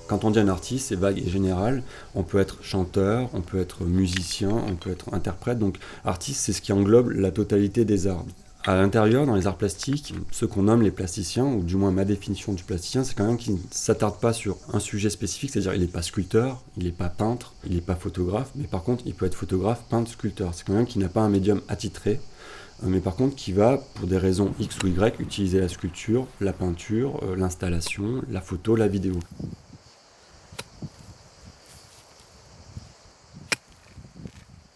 Quand on dit un artiste, c'est vague et général. On peut être chanteur, on peut être musicien, on peut être interprète. Donc artiste, c'est ce qui englobe la totalité des arts. À l'intérieur, dans les arts plastiques, ceux qu'on nomme les plasticiens, ou du moins ma définition du plasticien, c'est quand même qui ne s'attarde pas sur un sujet spécifique, c'est-à-dire il n'est pas sculpteur, il n'est pas peintre, il n'est pas photographe, mais par contre il peut être photographe, peintre, sculpteur. C'est quand même qui n'a pas un médium attitré, mais par contre qui va, pour des raisons X ou Y, utiliser la sculpture, la peinture, l'installation, la photo, la vidéo.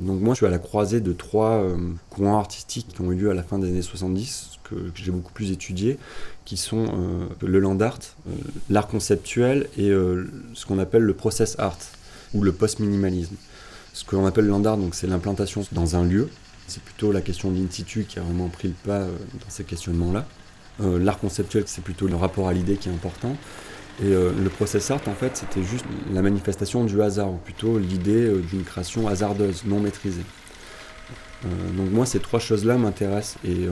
Donc moi je suis à la croisée de trois courants artistiques qui ont eu lieu à la fin des années 70, que j'ai beaucoup plus étudié, qui sont le land art, l'art conceptuel et ce qu'on appelle le process art, ou le post-minimalisme. Ce qu'on appelle le land art, donc, c'est l'implantation dans un lieu, c'est plutôt la question de l'in situ qui a vraiment pris le pas dans ces questionnements-là. L'art conceptuel, c'est plutôt le rapport à l'idée qui est important. Et le process art, en fait, c'était juste la manifestation du hasard, ou plutôt l'idée d'une création hasardeuse, non maîtrisée. Donc moi, ces trois choses-là m'intéressent, et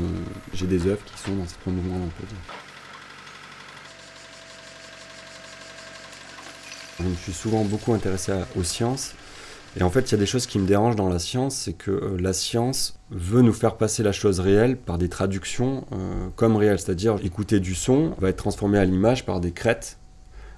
j'ai des œuvres qui sont dans ces trois mouvements-là, on peut dire. Je me suis souvent beaucoup intéressé aux sciences, et en fait, il y a des choses qui me dérangent dans la science, c'est que la science veut nous faire passer la chose réelle par des traductions comme réelles, c'est-à-dire écouter du son va être transformé à l'image par des crêtes.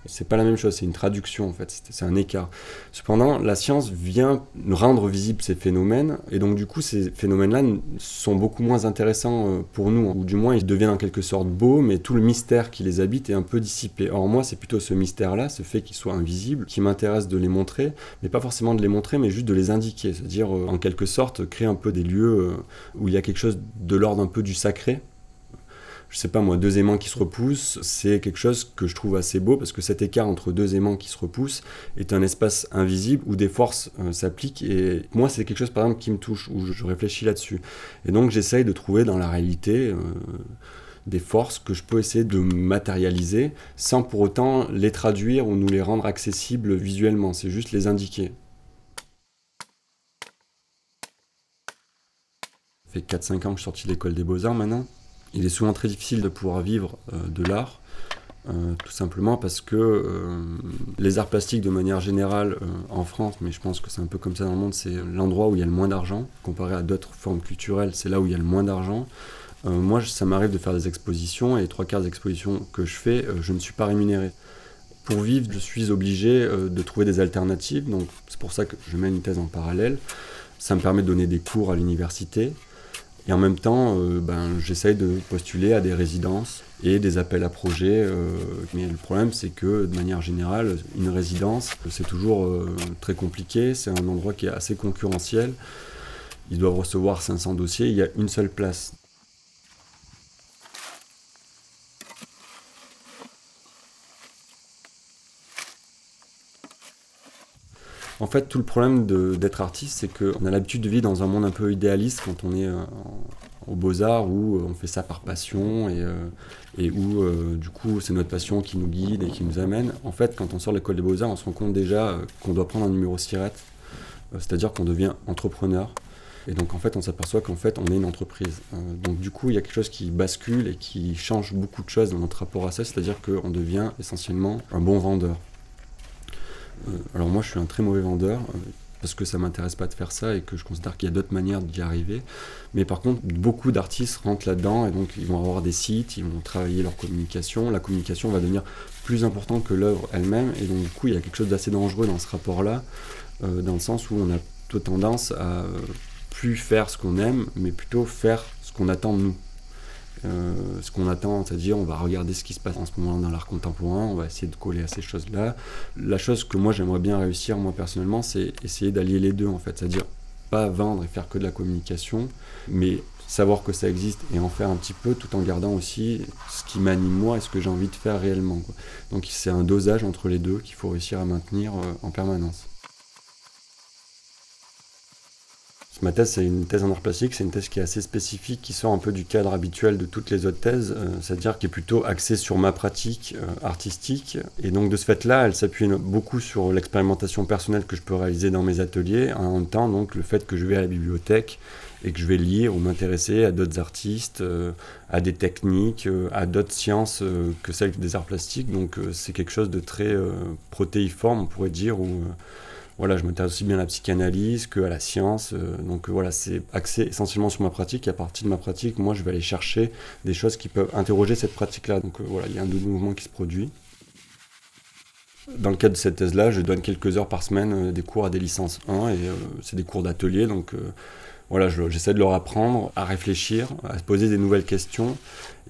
C'est pas la même chose, c'est une traduction en fait, c'est un écart. Cependant, la science vient rendre visibles ces phénomènes, et donc du coup, ces phénomènes-là sont beaucoup moins intéressants pour nous, ou du moins ils deviennent en quelque sorte beaux, mais tout le mystère qui les habite est un peu dissipé. Or moi, c'est plutôt ce mystère-là, ce fait qu'ils soient invisibles, qui m'intéresse de les montrer, mais pas forcément de les montrer, mais juste de les indiquer, c'est-à-dire en quelque sorte créer un peu des lieux où il y a quelque chose de l'ordre un peu du sacré. Je sais pas moi, deux aimants qui se repoussent, c'est quelque chose que je trouve assez beau, parce que cet écart entre deux aimants qui se repoussent est un espace invisible où des forces s'appliquent, et moi c'est quelque chose par exemple qui me touche, où je réfléchis là-dessus. Et donc j'essaye de trouver dans la réalité des forces que je peux essayer de matérialiser, sans pour autant les traduire ou nous les rendre accessibles visuellement, c'est juste les indiquer. Ça fait 4-5 ans que je suis sorti de l'école des beaux-arts maintenant. Il est souvent très difficile de pouvoir vivre de l'art, tout simplement parce que les arts plastiques de manière générale en France, mais je pense que c'est un peu comme ça dans le monde, c'est l'endroit où il y a le moins d'argent. Comparé à d'autres formes culturelles, c'est là où il y a le moins d'argent. Moi, ça m'arrive de faire des expositions, et les 3/4 des expositions que je fais, je ne suis pas rémunéré. Pour vivre, je suis obligé de trouver des alternatives, donc c'est pour ça que je mène une thèse en parallèle. Ça me permet de donner des cours à l'université. Et en même temps, j'essaye de postuler à des résidences et des appels à projets. Mais le problème, c'est que de manière générale, une résidence, c'est toujours très compliqué. C'est un endroit qui est assez concurrentiel. Ils doivent recevoir 500 dossiers. Il y a une seule place. En fait, tout le problème d'être artiste, c'est qu'on a l'habitude de vivre dans un monde un peu idéaliste quand on est aux Beaux-Arts, où on fait ça par passion, et où du coup c'est notre passion qui nous guide et qui nous amène. En fait, quand on sort de l'école des Beaux-Arts, on se rend compte déjà qu'on doit prendre un numéro SIRET, c'est-à-dire qu'on devient entrepreneur. Et donc en fait, on s'aperçoit qu'en fait, on est une entreprise. Donc du coup, il y a quelque chose qui bascule et qui change beaucoup de choses dans notre rapport à ça, c'est-à-dire qu'on devient essentiellement un bon vendeur. Alors moi je suis un très mauvais vendeur parce que ça m'intéresse pas de faire ça et que je considère qu'il y a d'autres manières d'y arriver, mais par contre beaucoup d'artistes rentrent là-dedans, et donc ils vont avoir des sites, ils vont travailler leur communication, la communication va devenir plus importante que l'œuvre elle-même, et donc du coup il y a quelque chose d'assez dangereux dans ce rapport-là, dans le sens où on a plutôt tendance à plus faire ce qu'on aime, mais plutôt faire ce qu'on attend de nous. Ce qu'on attend, c'est-à-dire on va regarder ce qui se passe en ce moment dans l'art contemporain, on va essayer de coller à ces choses-là. La chose que moi j'aimerais bien réussir, moi personnellement, c'est essayer d'allier les deux en fait, c'est-à-dire pas vendre et faire que de la communication, mais savoir que ça existe et en faire un petit peu, tout en gardant aussi ce qui m'anime moi et ce que j'ai envie de faire réellement, quoi. Donc c'est un dosage entre les deux qu'il faut réussir à maintenir en permanence. Ma thèse, c'est une thèse en art plastique, c'est une thèse qui est assez spécifique, qui sort un peu du cadre habituel de toutes les autres thèses, c'est-à-dire qui est plutôt axée sur ma pratique artistique. Et donc de ce fait-là, elle s'appuie beaucoup sur l'expérimentation personnelle que je peux réaliser dans mes ateliers, en même temps donc le fait que je vais à la bibliothèque et que je vais lire ou m'intéresser à d'autres artistes, à des techniques, à d'autres sciences que celles des arts plastiques. Donc c'est quelque chose de très protéiforme, on pourrait dire, où voilà, je m'intéresse aussi bien à la psychanalyse qu'à la science. Donc voilà, c'est axé essentiellement sur ma pratique. Et à partir de ma pratique, moi, je vais aller chercher des choses qui peuvent interroger cette pratique-là. Donc voilà, il y a un double mouvement qui se produit. Dans le cadre de cette thèse-là, je donne quelques heures par semaine des cours à des licences 1 et c'est des cours d'atelier. Donc voilà, j'essaie de leur apprendre à réfléchir, à se poser des nouvelles questions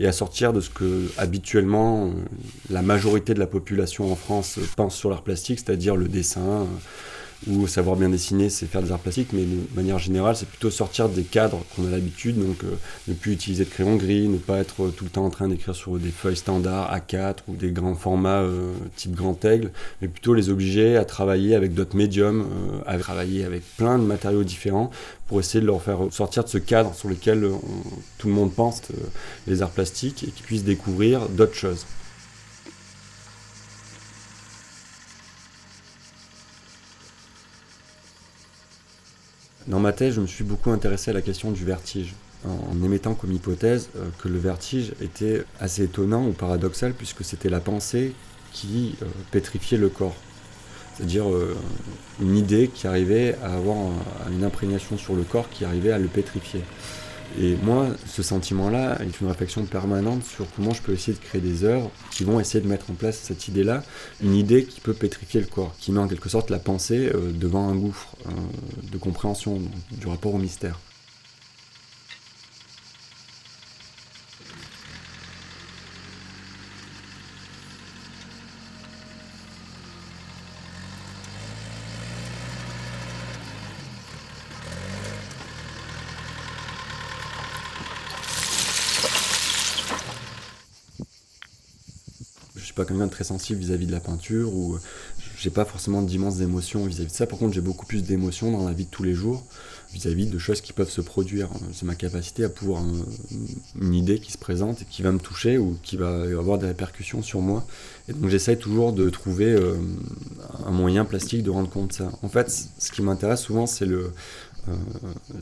et à sortir de ce que habituellement la majorité de la population en France pense sur l'art plastique, c'est-à-dire le dessin, ou savoir bien dessiner, c'est faire des arts plastiques, mais de manière générale, c'est plutôt sortir des cadres qu'on a l'habitude, donc ne plus utiliser de crayon gris, ne pas être tout le temps en train d'écrire sur des feuilles standards A4 ou des grands formats type grand aigle, mais plutôt les obliger à travailler avec d'autres médiums, à travailler avec plein de matériaux différents pour essayer de leur faire sortir de ce cadre sur lequel tout le monde pense les arts plastiques et qu'ils puissent découvrir d'autres choses. Dans ma thèse, je me suis beaucoup intéressé à la question du vertige, en émettant comme hypothèse que le vertige était assez étonnant ou paradoxal, puisque c'était la pensée qui pétrifiait le corps. C'est-à-dire une idée qui arrivait à avoir une imprégnation sur le corps qui arrivait à le pétrifier. Et moi, ce sentiment-là est une réflexion permanente sur comment je peux essayer de créer des œuvres qui vont essayer de mettre en place cette idée-là, une idée qui peut pétrifier le corps, qui met en quelque sorte la pensée devant un gouffre de compréhension du rapport au mystère. Je suis pas quelqu'un de très sensible vis-à-vis de la peinture, ou j'ai pas forcément d'immenses émotions vis-à-vis de ça. Par contre, j'ai beaucoup plus d'émotions dans la vie de tous les jours vis-à-vis de choses qui peuvent se produire. C'est ma capacité à pouvoir une idée qui se présente et qui va me toucher ou qui va avoir des répercussions sur moi. Et donc j'essaye toujours de trouver un moyen plastique de rendre compte de ça. En fait, ce qui m'intéresse souvent, c'est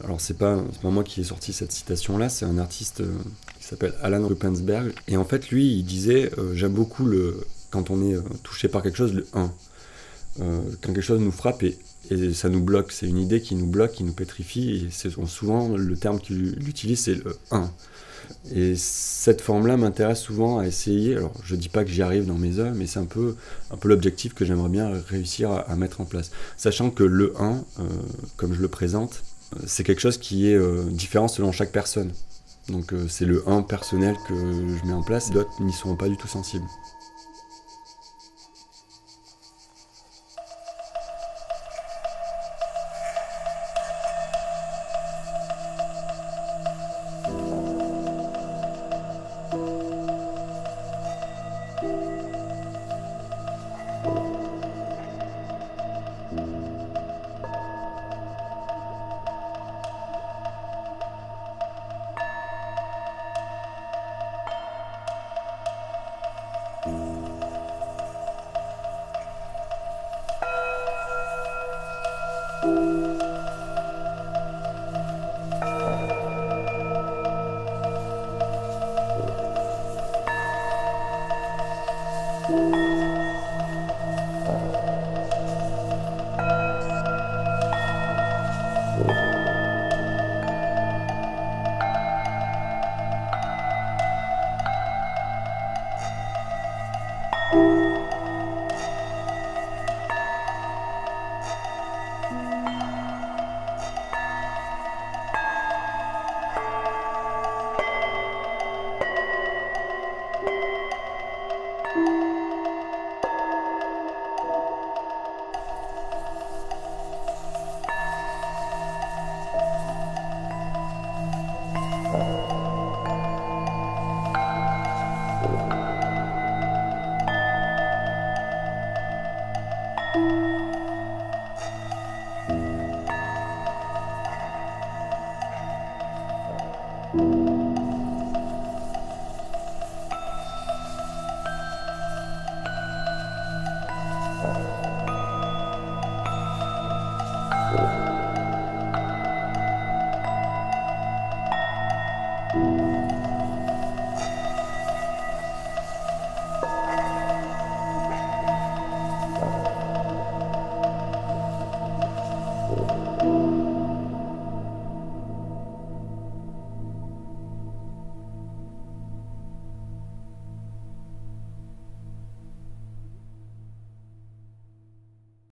alors c'est pas moi qui ai sorti cette citation-là, c'est un artiste qui s'appelle Alan Rupensberg. Et en fait, lui, il disait j'aime beaucoup quand on est touché par quelque chose, le 1. Quand quelque chose nous frappe et ça nous bloque, c'est une idée qui nous bloque, qui nous pétrifie, et c'est souvent le terme qu'il utilise, c'est le 1. Et cette forme-là m'intéresse souvent à essayer. Alors, je dis pas que j'y arrive dans mes œuvres, mais c'est un peu l'objectif que j'aimerais bien réussir à mettre en place. Sachant que le 1, comme je le présente, c'est quelque chose qui est différent selon chaque personne. Donc c'est le 1 personnel que je mets en place, et d'autres n'y seront pas du tout sensibles.